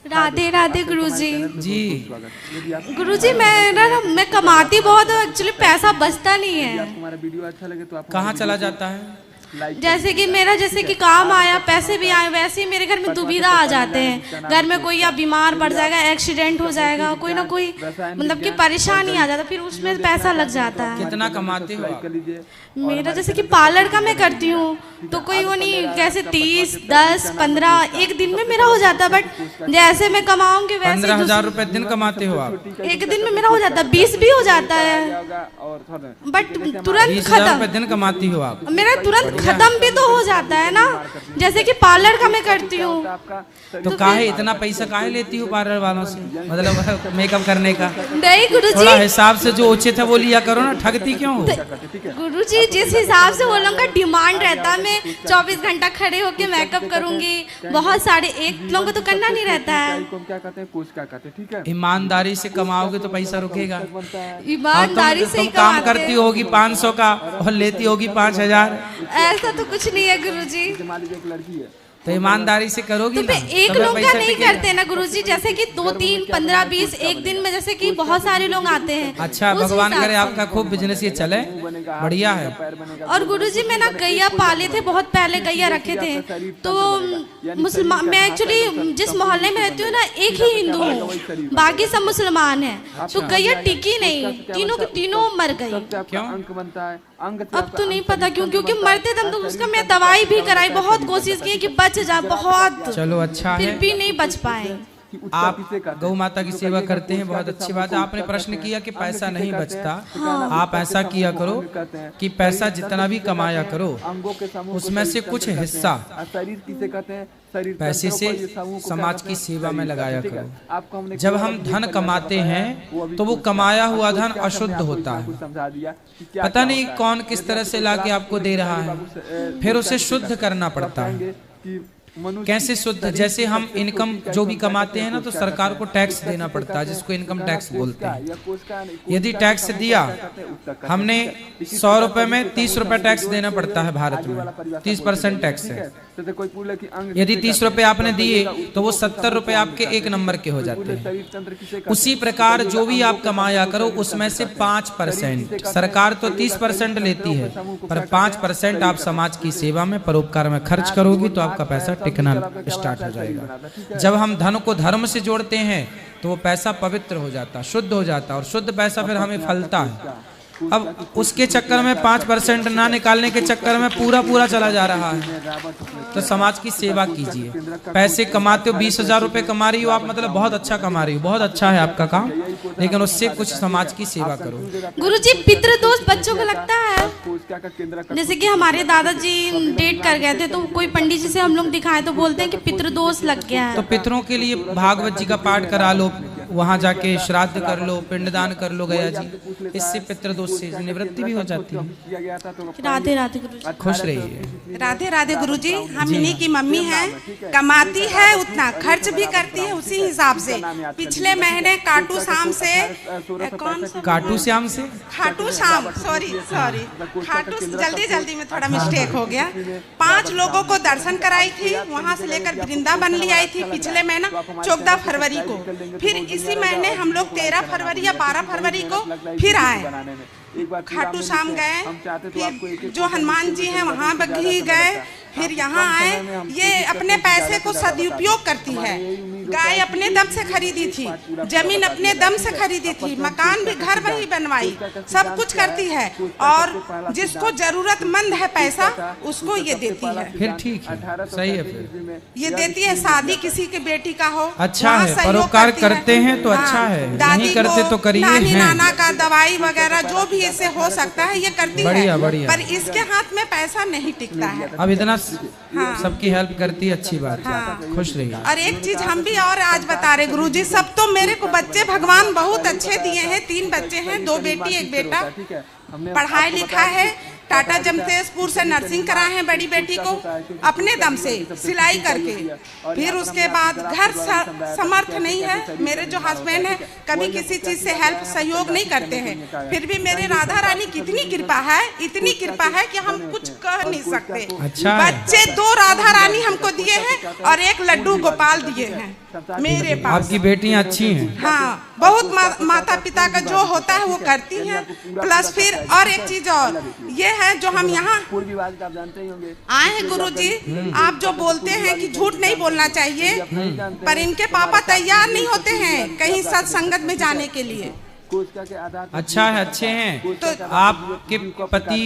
राधे राधे गुरुजी। जी गुरुजी मैं कमाती बहुत हूँ, एक्चुअली पैसा बचता नहीं है। हमारा वीडियो अच्छा लगे तो आप कहाँ चला जाता है? जैसे कि मेरा काम आया, पैसे भी आए, वैसे ही मेरे घर में दुविधा आ जाते हैं। घर में कोई या बीमार पड़ जाएगा, एक्सीडेंट हो जाएगा, कोई ना कोई मतलब कि परेशानी आ जाता, फिर उसमें पैसा लग जाता है। कितना कमाते हो आप? मेरा जैसे कि पार्लर का मैं करती हूँ तो कोई वो नहीं, कैसे 30, 10, 15 एक दिन में मेरा हो जाता है। बट जैसे मैं कमाऊंगी वैसे 15,000 रुपए दिन कमाते हो आप? एक दिन में मेरा हो जाता है, 20 भी हो जाता है, बट तुरंत 20,000 रुपए खत्म। दिन कमाती हो आप? मेरा तुरंत खत्म भी तो हो जाता है ना। जैसे कि पार्लर का मैं करती हूँ तो काहे इतना पैसा काहे लेती हो पार्लर वालों से, मतलब मेकअप करने का? नहीं थोड़ा गुरुजी, हिसाब से जो उचित है वो लिया करो ना, ठगती क्यों हो? गुरुजी जिस हिसाब से वो लोगों का डिमांड रहता है, मैं 24 घंटा खड़े होके मेकअप करूंगी, बहुत सारे, एक लोगों को तो करना नहीं रहता है। क्या कहते हैं, कुछ क्या कहते हैं, ठीक है। ईमानदारी से कमाओगे तो पैसा रुकेगा। ईमानदारी से तुम ही काम कमाते करती हैं। होगी 500 का और लेती होगी 5,000। ऐसा तो कुछ नहीं है गुरुजी, मान लीजिए एक लड़की है, तो ईमानदारी से करोगी तो ना, फिर एक तभी लोग का पैसा नहीं टिकेगा। करते ना गुरुजी, जैसे कि 2, 3, 15, 20 एक दिन में, जैसे कि बहुत सारे लोग आते हैं। अच्छा, उस भगवान हिसाब करे से। आपका खूब बिजनेस ये चले, बढ़िया है। और गुरुजी मैं ना गैया पाले थे, बहुत पहले गैया रखे थे। तो मुसलमान, मैं एक्चुअली जिस मोहल्ले में रहती हूँ ना, एक ही हिंदू हूँ, बाकी सब मुसलमान हैं। तो गैया टिकी नहीं, तीनों के तीनों मर गई। क्यों? अंक बनता है, अंक अब तो नहीं पता क्यों, क्योंकि मरते दम तो उसका मैं दवाई भी कराई, बहुत कोशिश की कि बच जा, बहुत, चलो अच्छा फिर है। भी नहीं बच पाए। आप गौ माता की सेवा करते हैं, बहुत अच्छी बात है। आपने प्रश्न किया कि पैसा नहीं बचता, आप ऐसा किया करो कि पैसा जितना भी कमाया करो अंगों के समूह उसमें से कुछ हिस्सा शरीर किसे कहते हैं, शरीर पैसे से समाज की सेवा में लगाया करो। जब हम धन कमाते हैं तो वो कमाया हुआ धन अशुद्ध होता है, समझा दिया। पता नहीं कौन किस तरह से लाके आपको दे रहा है, फिर उसे शुद्ध करना पड़ता है। कैसे शुद्ध? जैसे हम इनकम जो भी कमाते हैं ना, तो सरकार को टैक्स देना पड़ता है, जिसको इनकम टैक्स बोलते हैं। यदि टैक्स दिया हमने 100 रुपए में 30 रुपए टैक्स देना पड़ता है भारत में, 30% टैक्स है। यदि 30 रुपए आपने दिए तो वो 70 रुपए आपके 1 नंबर के हो जाते हैं। उसी प्रकार जो भी आप कमाया करो उसमें से 5%, सरकार तो 30% लेती है, पर 5% आप समाज की सेवा में, परोपकार में खर्च करोगी तो आपका पैसा टिकना स्टार्ट हो जाएगा। जब हम धन को धर्म से जोड़ते हैं तो वो पैसा पवित्र हो जाता, शुद्ध हो जाता, और शुद्ध पैसा फिर हमें फलता है। अब उसके चक्कर में 5% ना निकालने के चक्कर में पूरा चला जा रहा है। तो समाज की सेवा कीजिए। पैसे कमाते हो, 20,000 रुपए कमा रही हो आप, मतलब बहुत अच्छा कमा रही हो, बहुत अच्छा है आपका काम, लेकिन उससे कुछ समाज की सेवा करो। गुरुजी पितृदोष बच्चों को लगता है, जैसे कि हमारे दादाजी डेट कर गए थे, तो कोई पंडित जी से हम लोग दिखाए तो बोलते हैं कि पितृदोष लग गया है। तो पितरों के लिए भागवत जी का पाठ करा लो, वहाँ जाके श्राद्ध कर लो, पिंडदान कर लो गया जी, इससे पितृदोष से निवृत्ति भी हो जाती है। राधे राधे गुरुजी। खुश रहिए। राधे राधे गुरुजी। हम इन्हीं की मम्मी हैं, कमाती है उतना, खर्च भी करती है उसी हिसाब से। पिछले महीने काटू शाम से, कौन सा काटू श्याम से, खाटू शाम, सॉरी खाटू, जल्दी में थोड़ा मिस्टेक हो गया। 5 लोगों को दर्शन कराई थी, वहाँ से लेकर वृंदावन ले आई थी पिछले महीना 14 फरवरी को। फिर इसी महीने हम लोग 13 फरवरी या 12 फरवरी को फिर आए, खाटू शाम गए, फिर जो हनुमान जी हैं वहाँ भी गए, फिर यहाँ आए। ये अपने पैसे को सदुपयोग करती है। गाय अपने दम से खरीदी थी, जमीन अपने दम से खरीदी थी, मकान भी घर वही बनवाई, सब कुछ करती है। और जिसको जरूरतमंद है पैसा उसको ये देती है। फिर ठीक है, सही है। फिर ये देती है, शादी किसी की बेटी का हो, अच्छा वहाँ है, सहयोग परोपकार करती है। करते हैं तो अच्छा हाँ, है, दादी नहीं करते को, तो करिए नानी हैं। नाना का दवाई वगैरह जो भी इससे हो सकता है ये करती बढ़िया, है, बढ़िया। पर इसके हाथ में पैसा नहीं टिकता है। अब इतना हाँ। सबकी हेल्प करती है, अच्छी बात है। हाँ। खुश रहिए। और एक चीज हम भी और आज बता रहे गुरुजी, सब तो मेरे को बच्चे भगवान बहुत अच्छे दिए हैं। 3 बच्चे हैं, 2 बेटी 1 बेटा, पढ़ाई लिखा है, टाटा जमशेदपुर से नर्सिंग कराए हैं बड़ी बेटी को अपने दम से सिलाई करके। फिर उसके बाद घर समर्थ नहीं है, मेरे जो हस्बैंड हैं कभी किसी चीज से हेल्प सहयोग नहीं करते हैं, फिर भी मेरे राधा रानी की इतनी कृपा है, इतनी कृपा है कि हम कुछ कह नहीं सकते। अच्छा बच्चे 2 राधा रानी हमको दिए हैं और 1 लड्डू गोपाल दिए हैं। मेरे पास। आपकी बेटियां अच्छी हैं? हाँ, बहुत माता पिता का जो होता है वो करती हैं। प्लस फिर और एक चीज और ये है, जो हम यहाँ पूर्वी भाषा आप जानते ही होंगे। आए हैं गुरुजी, आप जो बोलते हैं कि झूठ नहीं बोलना चाहिए, पर इनके पापा तैयार नहीं होते हैं कहीं सत्संगत में जाने के लिए। कोशिका के आधार पर अच्छा है, अच्छे हैं। तो आपके पति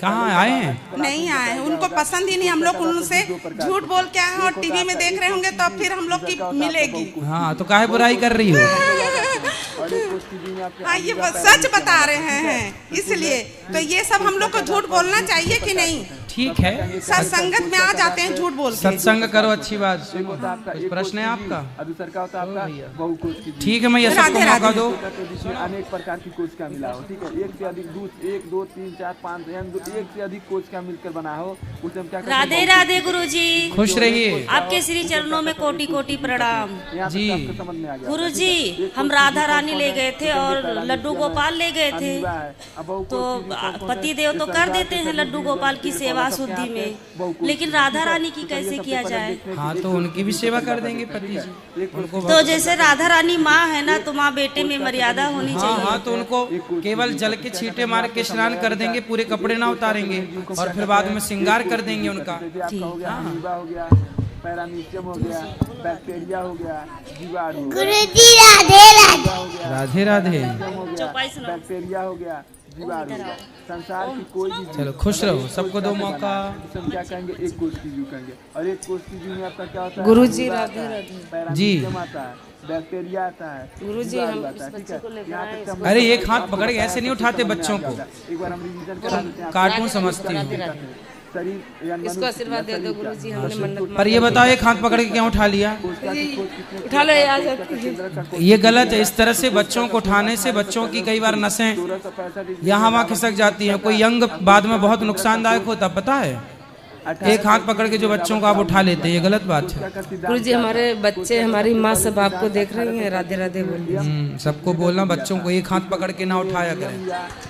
कहाँ आए हैं? नहीं आए, उनको पसंद ही नहीं। हम लोग उनसे झूठ बोल के आए हैं और टीवी में देख रहे होंगे तो फिर हम लोग की मिलेगी। हाँ, तो काहे बुराई कर रही हो? हाँ, ये सच बता रहे हैं, इसलिए तो ये सब हम लोग को झूठ बोलना चाहिए कि नहीं? ठीक है, सत्संगत में आ जाते हैं झूठ बोल के। सत्संग करो, अच्छी बात। एक होता है आपका कुछ एक प्रश्न है आपका? दूसर का होता है आपका बहु कोशिकीय। ठीक है, मैं ये सबको राधे मौका राधे। दो। जिसमें अनेक प्रकार की कोशिका मिला हो, ठीक है। एक से अधिक दूध, 1 2 3 4 5 एक से अधिक कोशिका मिलकर बना हो, उसे हम क्या कहते हैं? राधे राधे गुरुजी, खुश रहिए। आपके श्री चरणों में कोटि कोटि प्रणाम। यहाँ तक जी। आपको समझ में आ गया। गुरुजी, हम राधा रानी ले गए थे और लड्डू गोपाल ले गए थे, अनिवा है। अब बहु तो पति देव तो कर देते हैं लड्डू गोपाल की सेवा शुद्धि में, लेकिन राधा रानी की कैसे किया जाए? हाँ, तो उनकी भी सेवा कर देंगे पति जी। उनको तो जैसे राधा रानी माँ है ना, तो माँ बेटे में मर्यादा होनी हाँ चाहिए। हाँ, तो उनको केवल जल के छींटे मार के स्नान कर देंगे, पूरे कपड़े ना उतारेंगे, और फिर बाद में श्रृंगार कर देंगे उनका। आपका हो गया, अनिवा हो गया, पैरामीशियम हो गया, बैक्टीरिया हो गया, जीवाणु हो गया, गुरुजी राधे राधे। राधे राधे। हो गया, चौपाई सुनाओ। बैक्टीरिया हो गया, जीवाणु हो गया। संसार की कोई भी चलो, खुश रहो, सबको दो मौका। जिसे हम क्या कहेंगे, एक कोष की जीव कहेंगे। और एक कोष की जीव में आपका क्या होता है? गुरुजी, अनिवा राधे आता है, राधे। पैरामीशियम आता है, बैक्टीरिया आता है, गुरुजी, जीवाणु हम आता है, इस ठीक बच्चे को है। लेकर यहाँ आए तक हम- अरे एक हाथ पकड़ के ऐसे नहीं उठाते बच्चों को, एक बार हम रिवीजन करा देते हैं। कार्टून समझती हूँ। शरीर यानी इसको मनुष्य आशीर्वाद दे दो गुरुजी, हमने मन्नत पर ये बताओ, एक हाथ पकड़ के क्यों उठा लिया? उठा लो यार। ये गलत है। इस तरह से बच्चों को उठाने से बच्चों की कई बार नसें यहाँ वहाँ खिसक जाती हैं, कोई अंग बाद में बहुत नुकसानदायक होता, पता है? एक हाथ पकड़ के जो बच्चों को आप उठा लेते हैं, ये गलत बात है। गुरुजी, हमारे बच्चे, हमारी माँ सब आपको देख रही हैं। राधे राधे बोलिए। सबको बोलना, बच्चों को एक हाथ पकड़ के ना उठाया करें,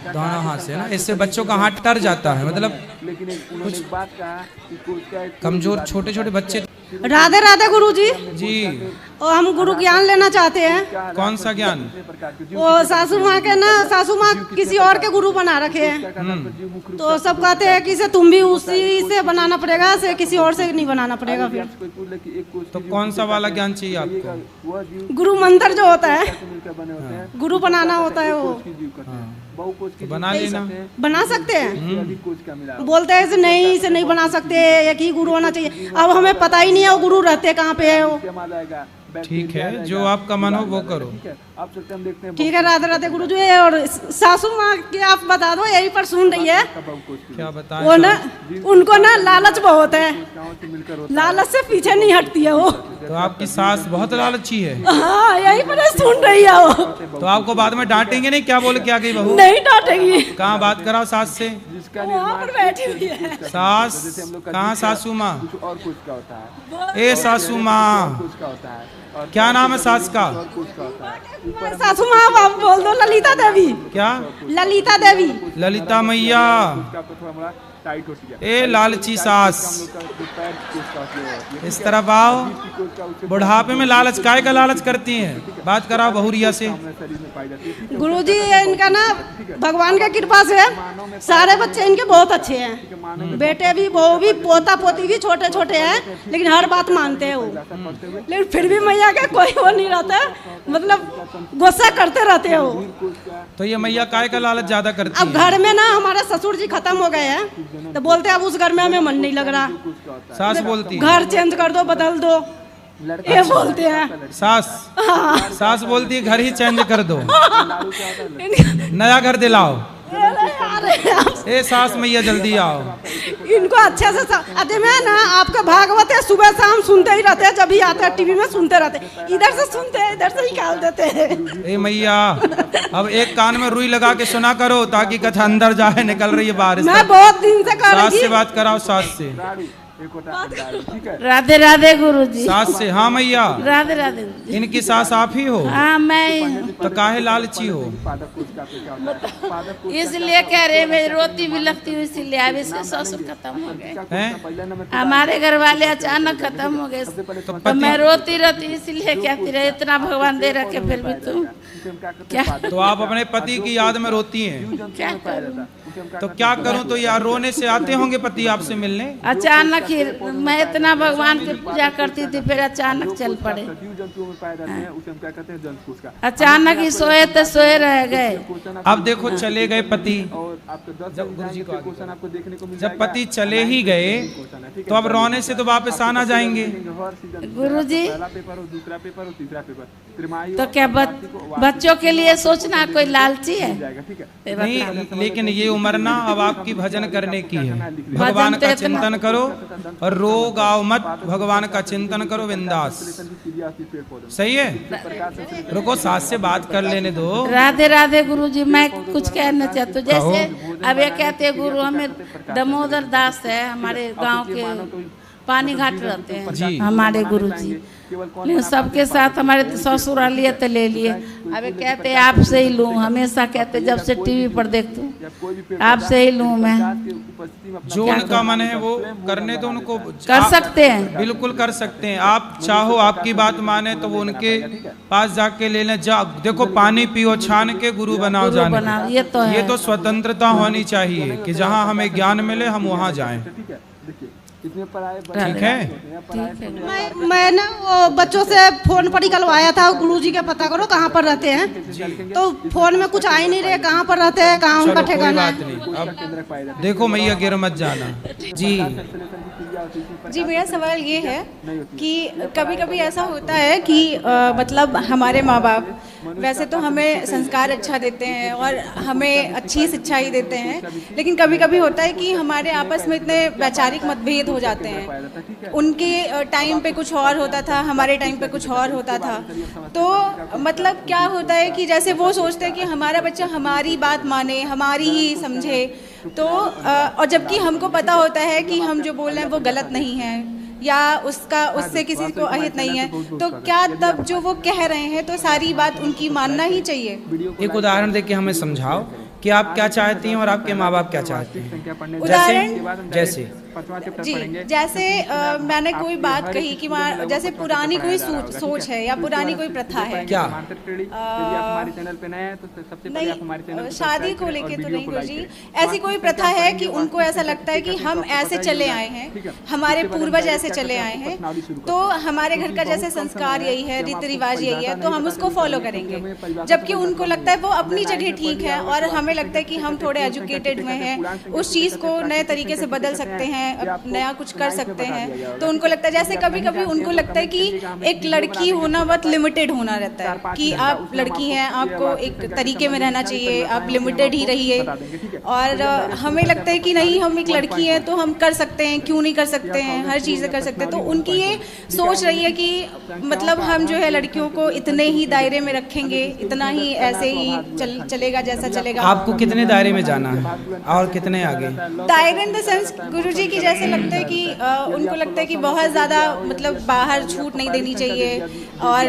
दोनों हाथ से ना, इससे बच्चों का हाथ टर जाता है। मतलब लेकिन उन्होंने एक बात कहा कि कोशिका एक कमजोर छोटे छोटे बच्चे। राधे राधे गुरुजी, जी, और हम गुरु ज्ञान लेना चाहते हैं। कौन सा ज्ञान? प्रकार के वो सासू माँ के ना, सासू माँ किसी और के गुरु बना रखे हैं, तो सब कहते हैं कि इसे तुम भी उसी से बनाना पड़ेगा, से किसी और से नहीं बनाना पड़ेगा। फिर कोई पूछ ले कि एक कोष तो कौन सा वाला ज्ञान चाहिए आपको? वह जीव गुरु मंत्र जो होता है, मिलकर बने होते हैं, गुरु बनाना होता है, वो की जीव कहते हैं। बहु कोष की तो बना लेना। बना सकते हैं। अधिक कोष का मिला बोलते हैं इसे नहीं, इसे नहीं बना सकते, एक ही गुरु होना चाहिए। अब हमें पता ही नहीं है वो गुरु रहते कहाँ पे है वो। आ जाएगा। ठीक है, जो आपका मन हो वो करो। ठीक है, आप चलते हम देखते हैं ठीक है, राधे राधे गुरु जी। और सासू माँ के आप बता दो, यही पर सुन रही है बहु कोष की क्या बताएं? वो ना, उनको ना लालच बहुत है, गाँव से मिलकर होता लालच से पीछे नहीं हटती है वो। तो आपकी सास बहुत लालची है, हाँ, यही पर सुन रही है वो। तो आपको बाद में डांटेंगे नहीं? क्या बोल के आ गई बहू? नहीं डांटेगी, कहाँ बात कराओ सास से। जिसका वहाँ निर्माण पर बैठी हुई है। सास जैसे हम लोग का कहाँ? जीव है, सासू माँ। कुछ और कुछ का होता है, ए सासू माँ, कुछ का होता है। और क्या नाम है सास का? और कुछ का होता है। सासू माँ आप बोल दो, ललिता देवी। क्या? ललिता देवी। ललिता मैया। उसका थोड़ा बड़ा टाइट होती है। ए लालची सास, हम लोग का जो पैर कोष का उपयोग होती है। इस तरफ आओ। कोष का उससे बुढ़ापे में लालच काय का लालच करती हैं? बात कराओ बहुरिया से। हमारे शरीर में पाई जाती है। ठीक है? गुरुजी, इनका ना भगवान की कृपा से सारे बच्चे इनके बहुत अच्छे हैं, बेटे भी, बहू भी, पोता पोती भी छोटे छोटे हैं, लेकिन हर बात मानते हैं वो। लेकिन फिर भी मैया का कोई वो नहीं रहता, मतलब गुस्सा करते रहते हैं वो। तो ये मैया काय का लालच ज्यादा करती अब है? घर में ना हमारे ससुर जी खत्म हो गए हैं, तो बोलते हैं अब उस घर में हमें मन नहीं लग रहा, सास बोलती है। घर चेंज कर दो, बदल दो, ये बोलते हैं। सास सास बोलती है घर ही चेंज कर दो, नया घर दिलाओ। ए सास मैया जल्दी आओ। इनको अच्छे से अरे मैं ना आपका भागवत है, सुबह शाम सुनते ही रहते हैं, जब भी आते हैं टीवी में सुनते रहते हैं, इधर से सुनते हैं, इधर से निकाल देते हैं। ए मैया, अब एक कान में रुई लगा के सुना करो ताकि कथा अंदर जाए, निकल रही है बारिश। मैं बहुत दिन से कर सास रही से थी। बात कराओ, सास से। एक होता है अंडारू, ठीक है। राधे राधे गुरुजी। सास से? हाँ मैया। राधे राधे गुरुजी। इनकी सास आप ही हो? हाँ मैं। तो काहे लालची हो? पादप कोश का क्या होता है? पादप कोश इसलिए कह रहे मैं रोती भी लगती हूँ, इसीलिए अब इसके ससुर खत्म हो गए। पहले नंबर हमारे घर वाले अचानक खत्म हो गए, तो मैं रोती रहती इसलिए कहती रहे इतना भगवान दे रखे फिर भी तुम क्या। तो आप अपने पति की याद में रोती हैं? क्या करूं? तो क्या करूं? तो यार रोने से आते होंगे पति आपसे मिलने? अचानक ही मैं इतना भगवान की पूजा करती थी, फिर अचानक चल पड़े। जंतुओं में पाए जाते हैं, उसे हम क्या कहते हैं? जंतु कोश का। अचानक ही सोए तो सोए रह गए। अब देखो चले गए पति, और आपको 10 क्वेश्चन आपको देखने को मिल जब पति चले ही गए तो अब रोने से तो वापस आना जाएंगे। गुरुजी पहला पेपर हो, दूसरा पेपर हो, तीसरा पेपर, त्रिमाही तो क्या बच्चों के लिए सोचना कोई लालची है? जाएगा, ठीक है। नहीं, लेकिन ये उम्र ना अब आपकी भजन करने की है। भगवान का चिंतन करो और रो गाओ मत, भगवान का चिंतन करो बिंदास। सही है? रुको सास से बात कर लेने दो। राधे राधे गुरुजी। मैं कुछ कहना चाहती हूँ, जैसे अब ये कहते हैं गुरु हमें दामोदर दास है हमारे गांव के पानी घाट रहते हैं हमारे गुरुजी, लेकिन सबके साथ हमारे ससुर लिए तो ले लिए। अब ये कहते हैं आपसे ही लूँ, हमेशा कहते जब से टीवी पर देखती हूँ आपसे ही लूँ मैं। जो उनका मन है वो करने तो उनको कर सकते हैं, बिल्कुल कर सकते हैं। आप चाहो आपकी बात माने तो वो उनके पास जाके ले लें। जा देखो पानी पियो छान के गुरु बनाओ जाने। ये तो है। ये तो स्वतंत्रता होनी चाहिए कि जहाँ हमें ज्ञान मिले हम वहाँ जाएं। ठीक है। मैं ना वो बच्चों से फोन पर निकलवाया था, गुरुजी के पता करो कहाँ पर रहते हैं, तो फोन में कुछ आ ही नहीं रहे कहाँ पर रहते हैं, कहाँ उनका ठिकाना है। अब देखो मैया गिर मत जाना। जी मेरा सवाल ये है कि कभी कभी ऐसा होता है कि मतलब हमारे माँ बाप वैसे तो हमें संस्कार अच्छा देते हैं और हमें अच्छी शिक्षा ही देते हैं, लेकिन कभी कभी होता है कि हमारे आपस में इतने वैचारिक मतभेद हो जाते हैं। उनके टाइम पे कुछ और होता था, हमारे टाइम पे कुछ और होता था। तो मतलब क्या होता है कि जैसे वो सोचते हैं कि हमारा बच्चा हमारी बात माने, हमारी ही समझे, तो और जबकि हमको पता होता है कि हम जो बोल रहे हैं वो गलत नहीं है या उससे किसी को अहित नहीं है, तो क्या तब जो वो कह रहे हैं तो सारी बात उनकी मानना ही चाहिए? एक उदाहरण देके हमें समझाओ कि आप क्या चाहती हैं और आपके माँ बाप क्या चाहते हैं। उदाहरण जैसे जी जैसे मैंने कोई बात कही कि जैसे पुरानी कोई सोच है या पुरानी कोई प्रथा है। क्या? नहीं, शादी को लेके तो नहीं गुरुजी, ऐसी कोई प्रथा है कि उनको ऐसा लगता है कि हम ऐसे चले आए हैं, हमारे पूर्वज ऐसे चले आए हैं, तो हमारे घर का जैसे संस्कार यही है, रीति रिवाज यही है, तो हम उसको फॉलो करेंगे। जबकि उनको लगता है वो अपनी जगह ठीक है और हमें लगता है कि हम थोड़े एजुकेटेड में हैं, उस चीज़ को नए तरीके से बदल सकते हैं, नया कुछ कर सकते हैं। तो उनको लगता है जैसे कभी कभी उनको लगता है कि एक लड़की होना बहुत लिमिटेड होना रहता है कि आप लड़की हैं, आपको एक तरीके में रहना चाहिए, आप लिमिटेड ही रहिए। और हमें लगता है कि नहीं, हम एक लड़की हैं तो हम कर सकते हैं, क्यों नहीं कर सकते हैं, हर चीज़ें कर सकते हैं। तो उनकी ये सोच रही है कि मतलब हम जो है लड़कियों को इतने ही दायरे में रखेंगे, इतना ही ऐसे ही चलेगा जैसा चलेगा। आपको कितने दायरे में जाना है और कितने आगे? दायरे इन द सेंस गुरुजी की जैसे लगता है कि उनको लगता है कि बहुत ज़्यादा मतलब बाहर छूट नहीं देनी चाहिए और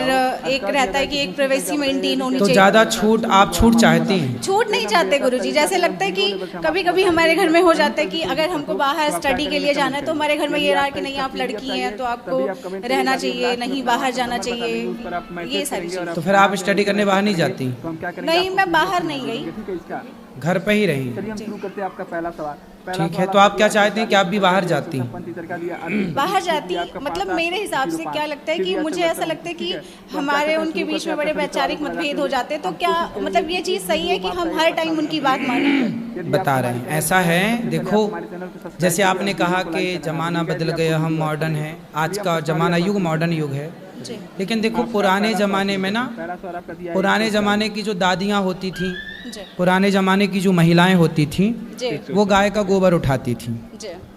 एक रहता है कि एक प्राइवेसी मेंटेन होनी चाहिए। तो ज़्यादा छूट आप छूट चाहती हैं? छूट नहीं चाहते गुरुजी, जैसे लगता है कि कभी कभी हमारे घर में हो जाता है कि अगर हमको बाहर स्टडी के लिए जाना है तो हमारे घर में ये रहा कि नहीं आप लड़की हैं तो आपको रहना चाहिए, नहीं बाहर जाना चाहिए, ये सारी चीज़ें। तो फिर आप स्टडी करने बाहर नहीं जाती? नहीं, मैं बाहर नहीं गई, घर पे ही रही। चलिए हम शुरू करते हैं आपका पहला सवाल। ठीक है, तो आप क्या चाहते हैं कि आप भी बाहर जाती? बाहर जाती मतलब मेरे हिसाब से क्या लगता है कि मुझे ऐसा लगता है कि हमारे उनके बीच में बड़े वैचारिक मतभेद हो जाते हैं, तो क्या मतलब ये चीज़ सही है कि हम हर टाइम उनकी बात मानें? बता रहे हैं, ऐसा है। देखो जैसे आपने कहा कि ज़माना बदल गया, हम मॉडर्न हैं, आज का ज़माना युग मॉडर्न युग है, लेकिन देखो पुराने ज़माने में ना, पुराने ज़माने की जो दादियाँ होती थी पुराने जमाने की जो महिलाएं होती थी वो गाय का गोबर उठाती थी।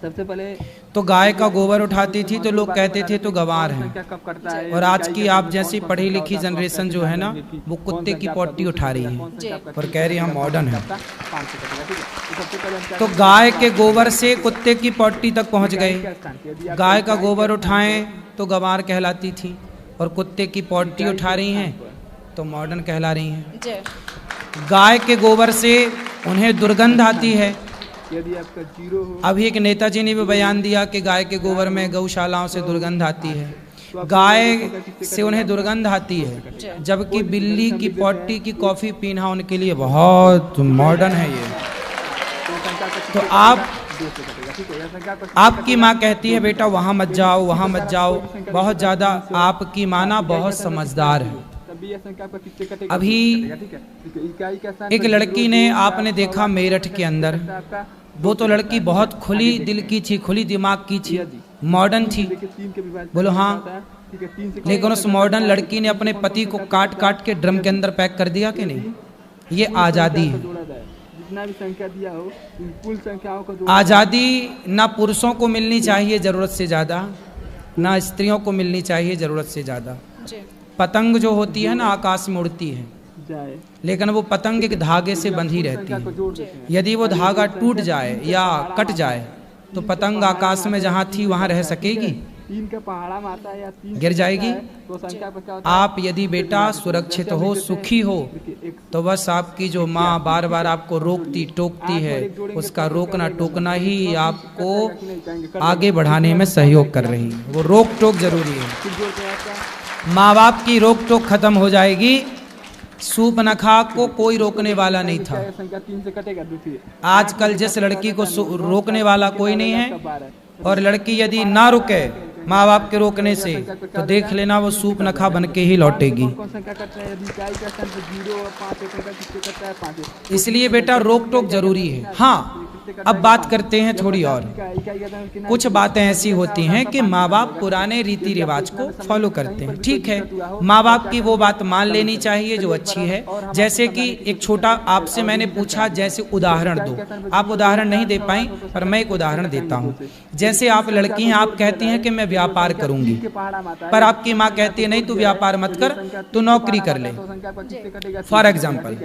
सबसे पहले तो गाय का गोबर उठाती थी तो लोग कहते थे तो गंवार है। और आज की आप जैसी पढ़ी लिखी जनरेशन जो है ना, वो कुत्ते की पॉटी उठा रही है और कह रही है हम मॉडर्न है। तो गाय के गोबर से कुत्ते की पॉटी तक पहुंच गए। गाय का गोबर उठाएं तो गंवार कहलाती थी, और कुत्ते की पॉटी उठा रही हैं तो मॉडर्न कहला रही हैं। गाय के गोबर से उन्हें दुर्गंध आती है। यदि आपका जीरो हो, अभी एक नेताजी ने भी बयान दिया कि गाय के गोबर में गौशालाओं से दुर्गंध आती है, गाय से उन्हें दुर्गंध आती है, जबकि बिल्ली की पॉटी की कॉफी पीना उनके लिए बहुत मॉडर्न है ये। तो आपकी माँ कहती है बेटा वहाँ मत जाओ, वहाँ मत जाओ, बहुत ज्यादा आपकी माँ ना बहुत समझदार है। अभी एक लड़की ने, आपने देखा मेरठ के अंदर, वो तो लड़की बहुत खुली दिल की थी, खुली दिमाग की थी, मॉडर्न थी, बोलो हाँ। लेकिन उस मॉडर्न लड़की ने अपने पति को काट काट के ड्रम के अंदर पैक कर दिया कि नहीं? ये आज़ादी है। जितना भी संख्या दिया हो, कुल संख्याओं को आज़ादी ना पुरुषों को मिलनी चाहिए ज़रूरत से ज़्यादा, ना स्त्रियों को मिलनी चाहिए ज़रूरत से ज़्यादा। पतंग जो होती है ना आकाश में उड़ती है, लेकिन वो पतंग एक धागे से बंधी रहती है। यदि वो धागा टूट जाए या कट जाए तो पतंग आकाश में जहाँ थी वहाँ रह सकेगी? गिर जाएगी। आप यदि बेटा सुरक्षित हो, सुखी हो, तो बस आपकी जो माँ बार बार आपको रोकती टोकती है, उसका रोकना टोकना ही आपको आगे बढ़ाने में सहयोग कर रही है। वो रोक टोक जरूरी है। माँ बाप की रोक टोक खत्म हो जाएगी। सूप न खा को कोई रोकने वाला नहीं था। आजकल जिस लड़की को रोकने वाला कोई नहीं है, और लड़की यदि ना रुके माँ बाप के रोकने से, तो देख लेना वो सूप न खा बन के ही लौटेगी। इसलिए बेटा रोक टोक जरूरी है। हाँ, अब बात करते हैं थोड़ी और। कुछ बातें ऐसी होती हैं कि माँ बाप पुराने रीति रिवाज को फॉलो करते हैं, ठीक है, माँ बाप की वो बात मान लेनी चाहिए जो अच्छी है। जैसे कि एक छोटा आपसे मैंने पूछा, जैसे उदाहरण दो, आप उदाहरण नहीं दे पाई, पर मैं एक उदाहरण देता हूँ। जैसे आप लड़की हैं, आप कहती हैं कि मैं व्यापार करूंगी, पर आपकी माँ कहती है नहीं तू व्यापार मत कर, तू नौकरी कर ले, फॉर एग्जाम्पल।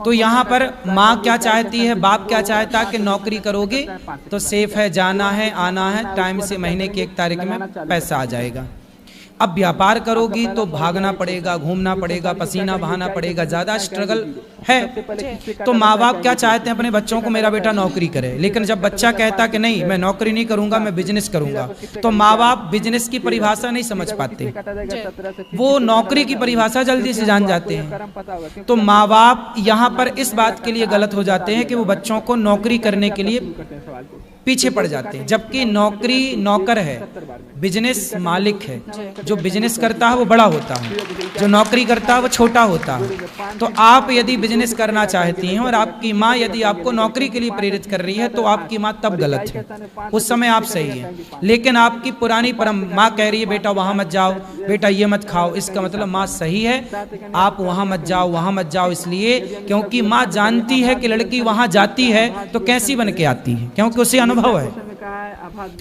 तो यहाँ पर माँ क्या चाहती है, बाप क्या चाहता है कि नौकरी करोगे तो सेफ है, जाना है आना है, टाइम से महीने की 1 तारीख में पैसा आ जाएगा। अब व्यापार करोगी तो भागना पड़ेगा, घूमना पड़ेगा, पसीना बहाना पड़ेगा, ज्यादा स्ट्रगल है। तो माँ बाप क्या चाहते हैं अपने बच्चों को, मेरा बेटा नौकरी करे। लेकिन जब बच्चा कहता कि नहीं मैं नौकरी नहीं करूंगा, मैं बिजनेस करूंगा, तो माँ बाप बिजनेस की परिभाषा नहीं समझ पाते, वो नौकरी की परिभाषा जल्दी से जान जाते हैं। तो माँ बाप यहाँ पर इस बात के लिए गलत हो जाते हैं कि वो बच्चों को नौकरी करने के लिए पीछे पड़ जाते हैं, जबकि नौकरी नौकर है, बिजनेस मालिक है। जो बिजनेस करता है वो बड़ा होता है, जो नौकरी करता है वो छोटा होता है। तो आप यदि बिजनेस करना चाहती हैं और आपकी माँ यदि आपको नौकरी के लिए प्रेरित कर रही है, तो आपकी माँ तब गलत है, उस समय आप सही है। लेकिन आपकी पुरानी परम माँ कह रही है बेटा वहाँ मत जाओ, बेटा ये मत खाओ, इसका मतलब माँ सही है, आप वहाँ मत जाओ, वहाँ मत जाओ, इसलिए क्योंकि माँ जानती है कि लड़की वहाँ जाती है तो कैसी बन के आती है, क्योंकि उसे अनुभव है।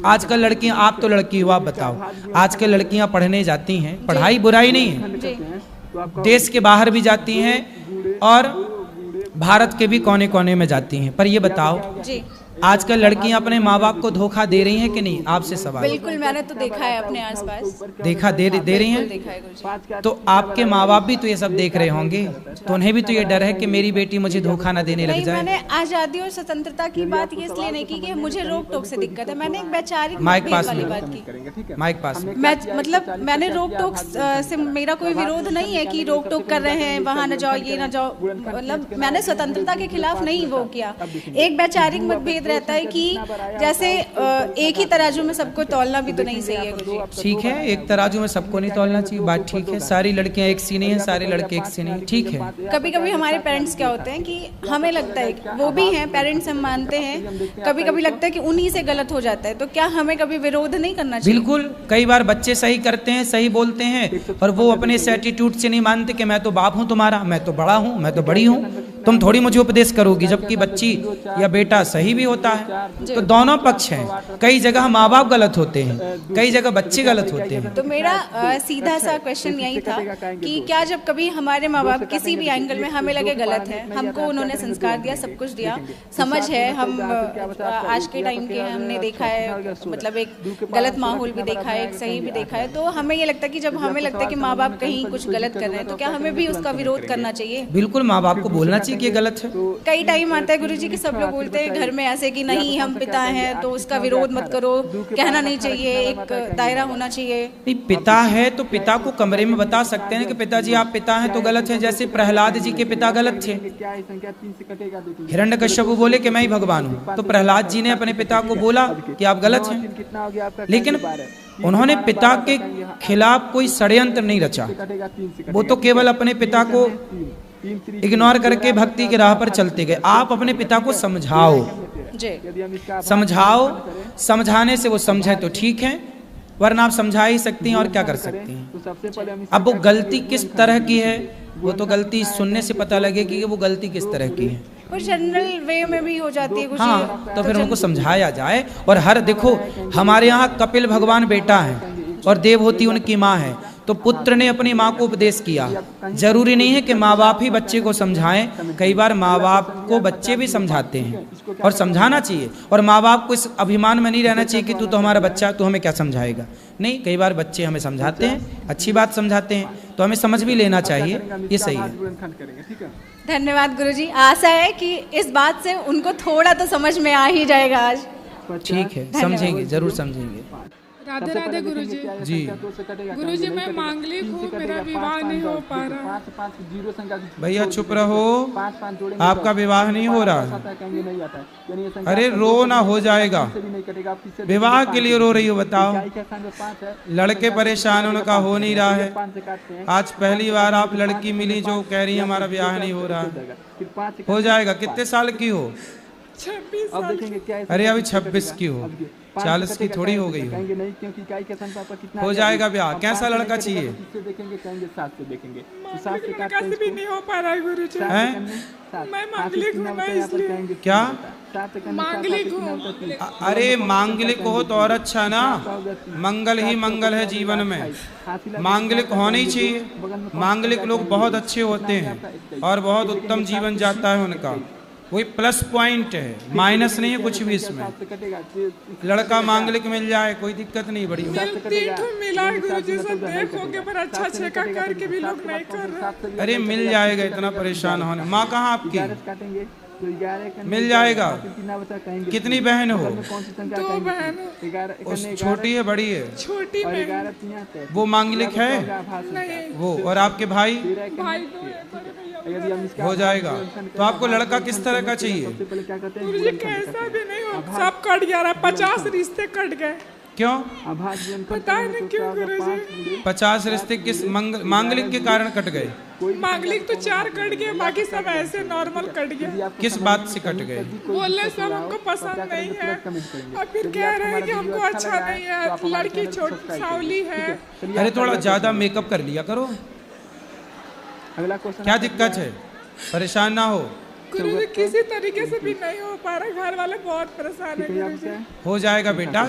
आजकल लड़कियां, आप तो लड़की हो, आप बताओ, आजकल लड़कियां पढ़ने जाती हैं, पढ़ाई बुराई नहीं है, देश के बाहर भी जाती हैं और भारत के भी कोने कोने में जाती हैं, पर ये बताओ आजकल लड़कियां अपने माँ बाप को धोखा दे रही हैं कि नहीं? आपसे सवाल। बिल्कुल, मैंने तो देखा है अपने आसपास। देखा दे रही हैं? तो आपके माँ बाप भी तो ये सब देख रहे होंगे, तो उन्हें भी तो ये डर है कि मेरी बेटी मुझे धोखा ना देने लग जाए। मैंने आजादी और स्वतंत्रता की बात ये इसलिए नहीं की कि मुझे रोक टोक से दिक्कत है, मैंने एक वैचारिक माइक पास वाली में, बात की। माइक पास में। मतलब मैंने रोक टोक से मेरा कोई विरोध नहीं है कि रोक टोक कर रहे हैं, वहाँ न जाओ, ये न जाओ, मतलब मैंने स्वतंत्रता के खिलाफ नहीं वो किया। एक वैचारिक मतभेद रहता है कि जैसे एक ही तराजू में सबको तौलना भी तो नहीं सही है। ठीक है, एक तराजू में सबको नहीं तौलना चाहिए, बात ठीक है। सारी लड़कियां एक सी नहीं है, सारे लड़के एक सी नहीं, ठीक है। कभी कभी हमारे पेरेंट्स क्या होते हैं कि हमें लगता है, वो भी हैं पेरेंट्स, हम मानते हैं, कभी कभी लगता है कि उन्हीं से गलत हो जाता है, तो क्या हमें कभी विरोध नहीं करना चाहिए? बिल्कुल, कई बार बच्चे सही करते हैं, सही बोलते हैं, और वो अपने इस एटीट्यूड से नहीं मानते कि मैं तो बाप हूँ तुम्हारा, मैं तो बड़ा हूँ, मैं तो बड़ी हूँ, तुम थोड़ी मुझे उपदेश करोगी, जबकि बच्ची या बेटा सही भी होता है। तो दोनों पक्ष हैं, कई जगह माँ बाप गलत होते हैं, कई जगह बच्चे गलत होते हैं। तो मेरा सीधा सा क्वेश्चन यही था कि क्या जब कभी हमारे माँ बाप किसी भी एंगल में हमें लगे गलत है, हमको उन्होंने संस्कार दिया, सब कुछ दिया, समझ है, हम आज के टाइम के हमने देखा है, मतलब एक गलत माहौल भी देखा है, एक सही भी देखा है, तो हमें ये लगता है कि जब हमें लगता है कि माँ बाप कहीं कुछ गलत कर रहे हैं तो क्या हमें भी उसका विरोध करना चाहिए? बिल्कुल, माँ बाप को बोलना चाहिए कि ये गलत है। कई टाइम आता है गुरुजी कि सब लोग बोलते हैं घर में ऐसे कि नहीं हम पिता हैं तो उसका विरोध मत करो, कहना नहीं चाहिए, एक दायरा होना चाहिए। नहीं, पिता है तो पिता को कमरे में बता सकते हैं कि पिताजी आप पिता हैं तो गलत है। जैसे प्रहलाद जी के पिता गलत थे, हिरण्यकश्यप बोले कि मैं ही भगवान हूँ, तो प्रहलाद जी ने अपने पिता को बोला कि आप गलत हैं, लेकिन उन्होंने पिता के खिलाफ कोई षड्यंत्र नहीं रचा, वो तो केवल अपने पिता को इग्नोर करके भक्ति की राह पर चलते गए। आप अपने पिता को समझाओ, समझाओ, समझाने से वो समझे तो ठीक है, वरना आप समझा ही सकती हैं और क्या कर सकती हैं। अब वो गलती किस तरह की है, वो तो गलती सुनने से पता लगेगी कि वो गलती किस तरह की है। और जनरल वे में भी हो जाती है कुछ। हाँ, तो फिर उनको समझाया जाए। और हर देखो, हमारे यहाँ कपिल भगवान बेटा है और देवहूति उनकी माँ है, तो पुत्र ने अपनी माँ को उपदेश किया। जरूरी नहीं है कि माँ बाप ही बच्चे को समझाएं, कई बार माँ बाप को बच्चे भी समझाते हैं और समझाना चाहिए। और माँ बाप को इस अभिमान में नहीं रहना चाहिए कि तू तो हमारा बच्चा है, तू हमें क्या समझाएगा। नहीं, कई बार बच्चे हमें समझाते हैं, अच्छी बात समझाते हैं, तो हमें समझ भी लेना चाहिए, ये सही है। धन्यवाद गुरुजी, आशा है कि इस बात से उनको थोड़ा तो समझ में आ ही जाएगा आज। ठीक है, समझेंगे, जरूर समझेंगे। राधे राधे गुरुजी। जी गुरुजी, मैं मांगलिक हूँ, मेरा विवाह नहीं हो पा रहा। भैया चुप रहो, आपका विवाह नहीं हो रहा। अरे रो ना, हो जाएगा। विवाह के लिए रो रही हो, बताओ। लड़के परेशान, उनका हो नहीं रहा है। आज पहली बार आप लड़की मिली जो कह रही है हमारा ब्याह नहीं हो रहा। हो जाएगा। कितने साल की हो? 26 साल। अरे अभी 26 की हो, 40 की थोड़ी हो गई हो। हो जाएगा ब्याह। कैसा लड़का चाहिए? लड़का से भी नहीं हो पा रहा है गुरुजी। मैं मांगलिक हूँ, मैं इसलिए। क्या मांगलिक हूँ? अरे मांगलिक हो तो और अच्छा ना, मंगल ही मंगल है जीवन में, मांगलिक होना ही चाहिए। मांगलिक लोग बहुत अच्छे होते हैं और बहुत उत्तम जीवन जाता है उनका, वही प्लस पॉइंट है, माइनस नहीं है कुछ भी इसमें। लड़का मांगलिक मिल जाए कोई दिक्कत नहीं, बड़ी मिला है गुरुजी, सब देखोगे पर अच्छा छेका करके भी लोग नहीं कर रहे। अरे मिल जाएगा, इतना परेशान होने। माँ कहाँ आपकी? मिल जाएगा। कितनी बहन हो? 2 बहन। छोटी है बड़ी है? छोटी बहन। वो मांगलिक है? नहीं। वो और आपके भाई? भाई हो जाएगा। तो आपको लड़का किस तरह का चाहिए? गुरुजी कैसा भी नहीं हो, सब कट गया, 50 रिश्ते कट गए। क्यों? पता नहीं क्यों गुरुजी। 50 रिश्ते किस मांगलिक के कारण कट गए? मांगलिक तो 4 कट गए, बाकी सब ऐसे नॉर्मल कट गए। किस बात से कट गए? बोले सब हमको पसंद नहीं है और फिर कह रहे हैं कि हमको अच्छा नहीं है, लड़की छोटी सावली है। अरे थोड़ा ज्यादा मेकअप कर लिया करो, क्या दिक्कत है? परेशान ना हो। गुरुजी किसी तरीके से भी नहीं हो पा रहा, घर वाले बहुत परेशान है गुरुजी। हो जाएगा बेटा।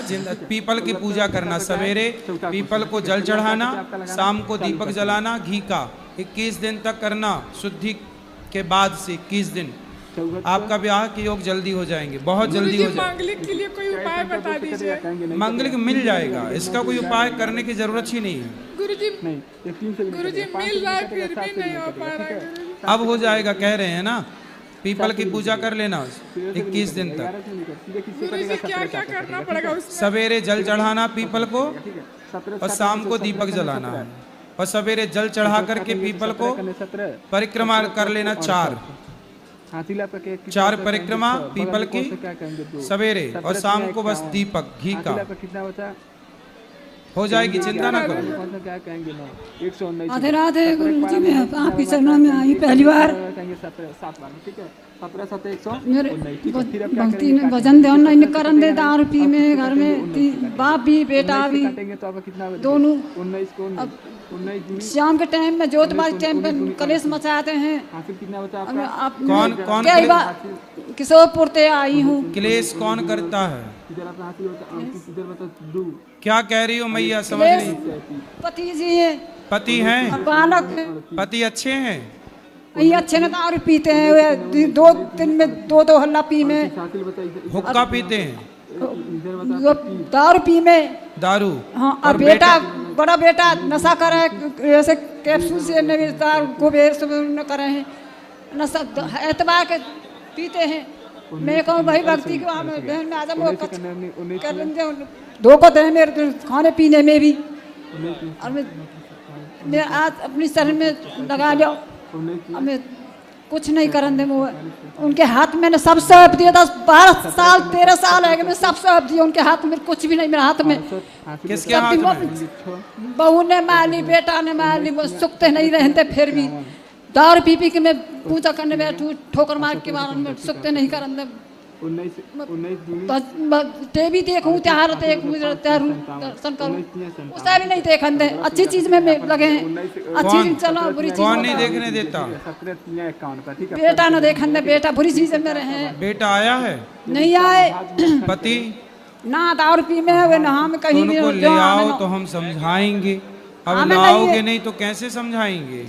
पीपल की पूजा करना, सवेरे पीपल को जल चढ़ाना, शाम को दीपक जलाना घी का, 21 दिन तक करना। शुद्धि के बाद से 21 दिन आपका ब्याह के योग जल्दी हो जाएंगे, बहुत जल्दी हो जाएगा। मांगलिक के लिए कोई उपाय बता दीजिए। मांगलिक मिल जाएगा, इसका कोई उपाय करने की जरूरत ही नहीं है गुरुजी। गुरुजी मिल रहा है फिर भी नहीं हो पा रहा है। अब हो जाएगा, कह रहे हैं ना। पीपल की पूजा कर लेना 21 दिन तक। गुरुजी क्या क्या करना पड़ेगा? सवेरे जल चढ़ाना पीपल को और शाम को दीपक जलाना है, और सवेरे जल चढ़ा करके पीपल को परिक्रमा कर लेना 4 परिक्रमा पीपल की सवेरे, और शाम को बस दीपक घी का। हो जाएगी, चिंता ना करो। राधे राधे गुरु जी, मैं आपकी शरणों में आई पहली बार। काटेंगे 7 बार में, ठीक है। 17 7 100 मेरे ठीक है। फिर अब क्या भक्ति करेंगे? ने भजन दे नहीं करन दे, दारू पी में घर में बाप भी बेटा भी काटेंगे तो आपका कितना बचेगा? दोनों। 19 को 19 शाम के टाइम में जोतबाजी टाइम पे कलेश मचाते हैं। हासिल कितना बचा हमें आपका? आप कौन कई बार किशोरपुर से आई हूँ। क्लेश कौन करता है? इधर अपना हासिल होता इधर बता दू क्या कह रही हो मैया, समझ नहीं। पति जी है, पति हैं? और बालक है। पति अच्छे हैं? ये अच्छे ने दारू पीते हैं, वे 2 दिन में 2 हल्ला पी में, हासिल बता इधर हुक्का पीते हैं? बता वो दारू पी में। दारू? हाँ, और बेटा बड़ा बेटा नशा करे है, ऐसे कैप्सूल से दारू को न करे हैं, नशा एतबार के पीते हैं। मैं कहूँ भाई भक्ति के वहाँ में बहन में आजम वो कर धोखा दे मेरे खाने पीने में भी, और मैं आज अपनी शरीर में लगा लो, हमें कुछ नहीं करन दे। उनके हाथ मैंने सब सौंप दिया, 10 12 साल 13 साल है कि मैं सब सौंप दिया उनके हाथ में, कुछ भी नहीं मेरे हाथ में। किसके हाथ में? बहू ने माली, बेटा ने माली, वो सुखते नहीं रहते, फिर भी दारू पी पी के मैं पूजा करने बैठू, ठोकर मार के बारे में सुखते नहीं करन दे। 19 टीवी देखूं, त्योहार देखूं, दर्शन करूं, उसे भी नहीं देखन दे। अच्छी चीज में लगे हैं, अच्छी चीज चलो, बुरी चीज कौन नहीं देखने देता? बेटा न देखन दे, बेटा बुरी चीज में रहे। बेटा आया है? नहीं आए। पति ना दारू पी में हुए, ना हम कहीं भी उनको ले आओ तो हम समझाएंगे। अब लाओगे नहीं तो कैसे समझाएंगे?